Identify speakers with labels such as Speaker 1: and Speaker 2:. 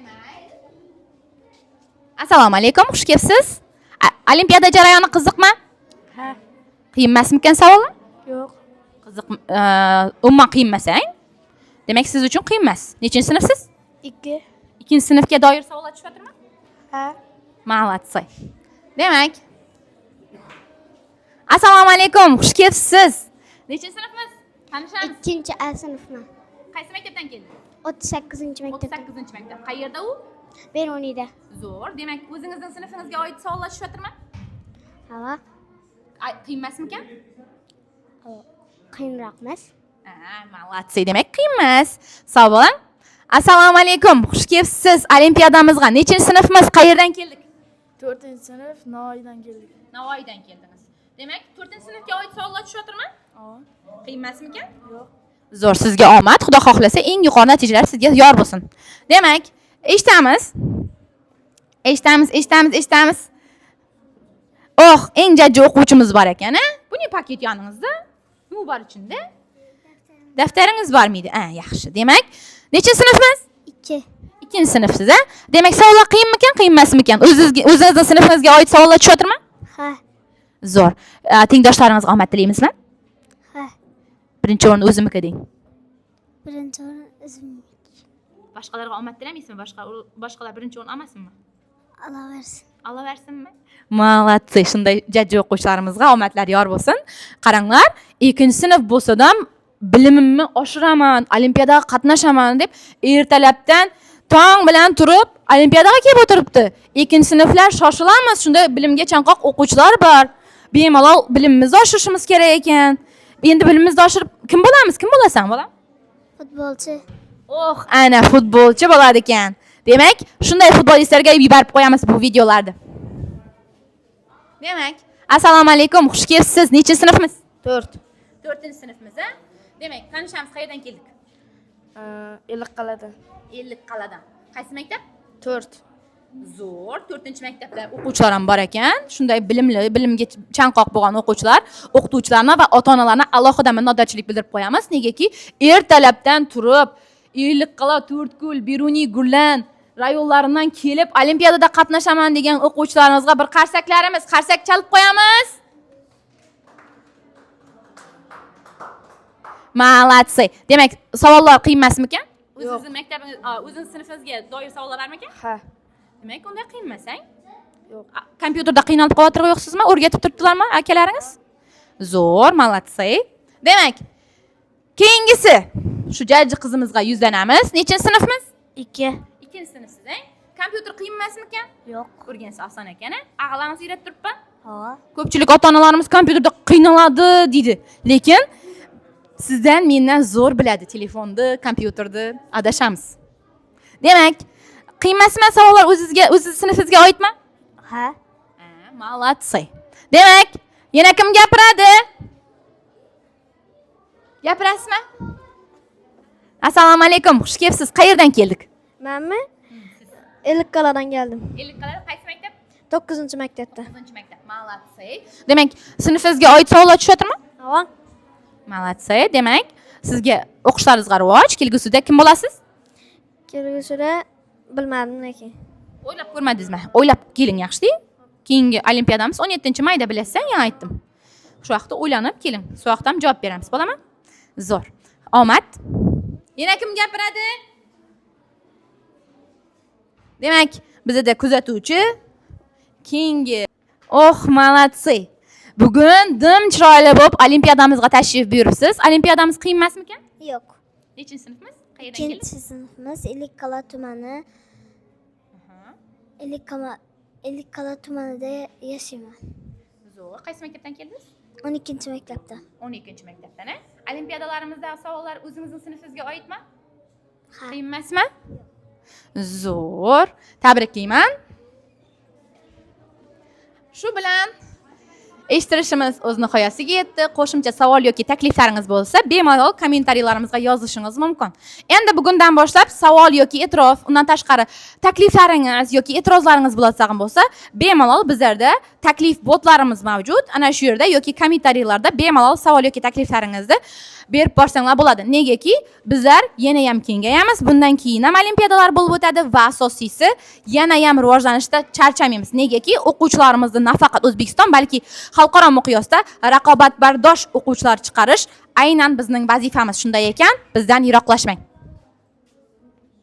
Speaker 1: Demak. Assalomu alaykum, xush kelibsiz. Olimpiada jarayoni qiziqmi?
Speaker 2: Ha,
Speaker 1: Qiyin emasmikan savollar?
Speaker 2: yo'q.
Speaker 1: Qiziq, umuman qiyin emasang. Demak, siz uchun qiyin emas. Nechinchi sinfsiz?
Speaker 2: 2.
Speaker 1: Ikkinchi sinfga doir savollar tushyaptimi?
Speaker 2: Ha,
Speaker 1: Молодцы. Demak. Assalomu alaykum, xush kelibsiz. Nechinchi sinfmiz? Tanishamiz.
Speaker 2: 2 A sinfman.
Speaker 1: Qaysi maktabdan keldingiz?
Speaker 2: 38-maktabdan.
Speaker 1: 38 maktab. Qayerda u?
Speaker 2: Beruniyda.
Speaker 1: Zo'r. Demak, o'zingizning sinfingizga oid savollar tushyaptimi?
Speaker 2: Ha,
Speaker 1: Qiyin emasmikan?
Speaker 2: qiyinroq emas.
Speaker 1: Молодцы. Demak, qiyin emas. Savol. Assalomu alaykum, xush kelibsiz. Olimpiadamizga nechinchi sinfmiz? Qayerdan keldik?
Speaker 2: 4-sinf Navoiydan keldik.
Speaker 1: Navoiydan keldingiz. Demak, 4-sinfga oid savollar tushyaptimi?
Speaker 2: Ha,
Speaker 1: Qiyin emasmikan?
Speaker 2: yo'q.
Speaker 1: Zo'r, sizga omad. Xudo xohlasa eng yuqori natijalar sizga yor bo'lsin. Demak, eshitamiz. Eshitamiz. Oh, eng jajji o'quvchimiz bor ekan, a? Bu ne paket yoningizda? Nima bor ichida? Daftaringiz bormidi? Yaxshi. Demak, nechinchi sinfmiz?
Speaker 2: 2.
Speaker 1: Ikkinchi sinfsiz, a? Demak, savollar qiyinmikan, qiyin emasmikan? O'zingizning sinfingizga oid savollar tushyaptimi?
Speaker 2: Ha,
Speaker 1: Zo'r. Tengdoshlaringizga omad tilaymizmi?
Speaker 2: ha.
Speaker 1: Birinchi o'rin o'zimniki deng.
Speaker 2: Birinchi o'rin o'zim.
Speaker 1: Boshqalarga omad tilamaysizmi? Boshqalar birinchi o'rin olmasinmi?
Speaker 2: Alloh bersin.
Speaker 1: Alloh bersinmi? Молодцы. Shunday jajji o'quvchilarimizga omadlar yor bo'lsin. Qaranglar, ikkinchi sinf bo'lsa-ham bilimimni oshiraman, olimpiadaga qatnashaman deb ertalabdan tong bilan turib olimpiadaga kelib o'tiribdi. Ikkinchi sinflar shoshilamiz, shunday bilimga chanqoq o'quvchilar bor. Bemalol bilimimizni oshirishimiz kerak ekan. Endi bilimimizni oshirib kim bo'lamiz? Kim bo'lasan, bolam?
Speaker 2: Futbolchi.
Speaker 1: Oh, ana futbolchi bo'ladi ekan. Demak, shunday futbolistlarga yuborib qo'yamiz bu videolarni. Demak, assalomu alaykum, xush kelibsiz. Nechinchi sinfmiz?
Speaker 2: 4.
Speaker 1: 4-sinfmiz, a? Demak, tanishamiz, qayerdan keldik?
Speaker 2: Ellikqal'adan.
Speaker 1: Ellikqal'adan. Qaysi maktab?
Speaker 2: 4.
Speaker 1: Zo'r, 4-maktabda o'quvchilar ham bor ekan. Shunday bilimli, bilimga chanqoq bo'lgan o'quvchilar, o'qituvchilarni va ota-onalarni alohida minnatdorchilik bildirib qo'yamiz. Negaki, ertalabdan turib, Ellikqal'a, To'rtko'l, Beruniy, Gullan rayonlaridan kelib olimpiadada qatnashaman degan o'quvchilarimizga bir qarsak chalib qo'yamiz. Молодцы. Demak, savollar qiyin emasmikan? O'zingizning maktabingiz, o'zingizning sinfingizga doir savollar bormikan?
Speaker 2: Ha,
Speaker 1: Demak, unda qiyin emasang?
Speaker 2: yo'q.
Speaker 1: Kompyuterda qiynalib qolib yo'qsizmi? O'rgatib turibdilarmi akalaringiz? Zo'r, молодцы. Demak, keyingisi shu jajji qizimizga yuzlanamiz. Nechinchi sinfmiz?
Speaker 2: 2.
Speaker 1: Ikkinchi sinfsiz, a? Kompyuter qiyin emasmikan?
Speaker 2: Yo'q.
Speaker 1: O'rgansa oson ekan, a? Aqlimiz yetib turibmi?
Speaker 2: Ha,
Speaker 1: Ko'pchilik ota-onalarimiz kompyuterda qiynaladi deydi. Lekin sizdan mendan zo'r biladi telefonni, kompyuterni, adashamiz. Demak, qiyin emasmi savollar o'zingiz sinfingizga oidmi?
Speaker 2: ha.
Speaker 1: Молодцы. Demak, yana kim gapiradi? Gapirasizmi? Assalomu alaykum, xush kelibsiz. Qayerdan keldik?
Speaker 2: Menmi? Ellikqal'adan geldim.
Speaker 1: Ellikqal'a qaysi maktab?
Speaker 2: 9-maktabda.
Speaker 1: 9-maktab. Молодцы. Demak, sinfingizga oid savollar tushyaptimi?
Speaker 2: Ha,
Speaker 1: Молодцы. Demak, sizga o'qishlaringizga rivoj, kelgusida kim bo'lasiz?
Speaker 2: kelgusida bilmadim lekin.
Speaker 1: O'ylab ko'rmadingizmi? O'ylab keling, yaxshi-da. Keyingi olimpiadamiz 17-mayda bilasizlar, yana aytdim. Shu vaqtda o'ylanib keling. Shu vaqtda ham javob beramiz, bo'ladimi? Zo'r. Omad. Yana kim gapiradi? Demak, bizda kuzatuvchi keyingi. Oh, молодцы. Bugun dim chiroyli bo'lib olimpiadamizga tashrif buyuribsiz. Olimpiadamiz qiyin emasmikan?
Speaker 2: Yo'q.
Speaker 1: Nechinchi sinfmiz? Qayerdan keldik?
Speaker 2: 2-sinfimiz Ellikqal'a tumani. Ellikqal'a tumanida yashayman.
Speaker 1: Zo'r. Qaysi maktabdan keldingiz?
Speaker 2: 12-maktabda.
Speaker 1: 12-maktabdan, a? Olimpiadalarimizda savollar o'zingizning sinfingizga oidmi?
Speaker 2: Ha.
Speaker 1: Qiyin emasmi? Zo'r. Tabriklayman. Shu bilan eshittirishimiz o'z nihoyasiga yetdi. Qo'shimcha savol yoki takliflaringiz bo'lsa, bemalol kommentariyahlarimizga yozishingiz mumkin. Endi bugundan boshlab savol yoki e'tirof, undan tashqari takliflaringiz yoki e'tirozlaringiz bo'lsa, bemalol bizlarda taklif botlarimiz mavjud. Ana shu yerda yoki kommentariyalarda bemalol savol yoki takliflaringizni berib borsanglar bo'ladi. Negaki, bizlar yana ham kengayamiz. Bundan keyin ham olimpiadalar bo'lib o'tadi va asosiysi yana ham rivojlanishda charchamaymiz. Negaki, o'quvchilarimizni nafaqat O'zbekiston, balki xalqaro miqyosda raqobatbardosh o'quvchilar chiqarish aynan bizning vazifamiz. Shunday ekan, bizdan yiroqlashmang.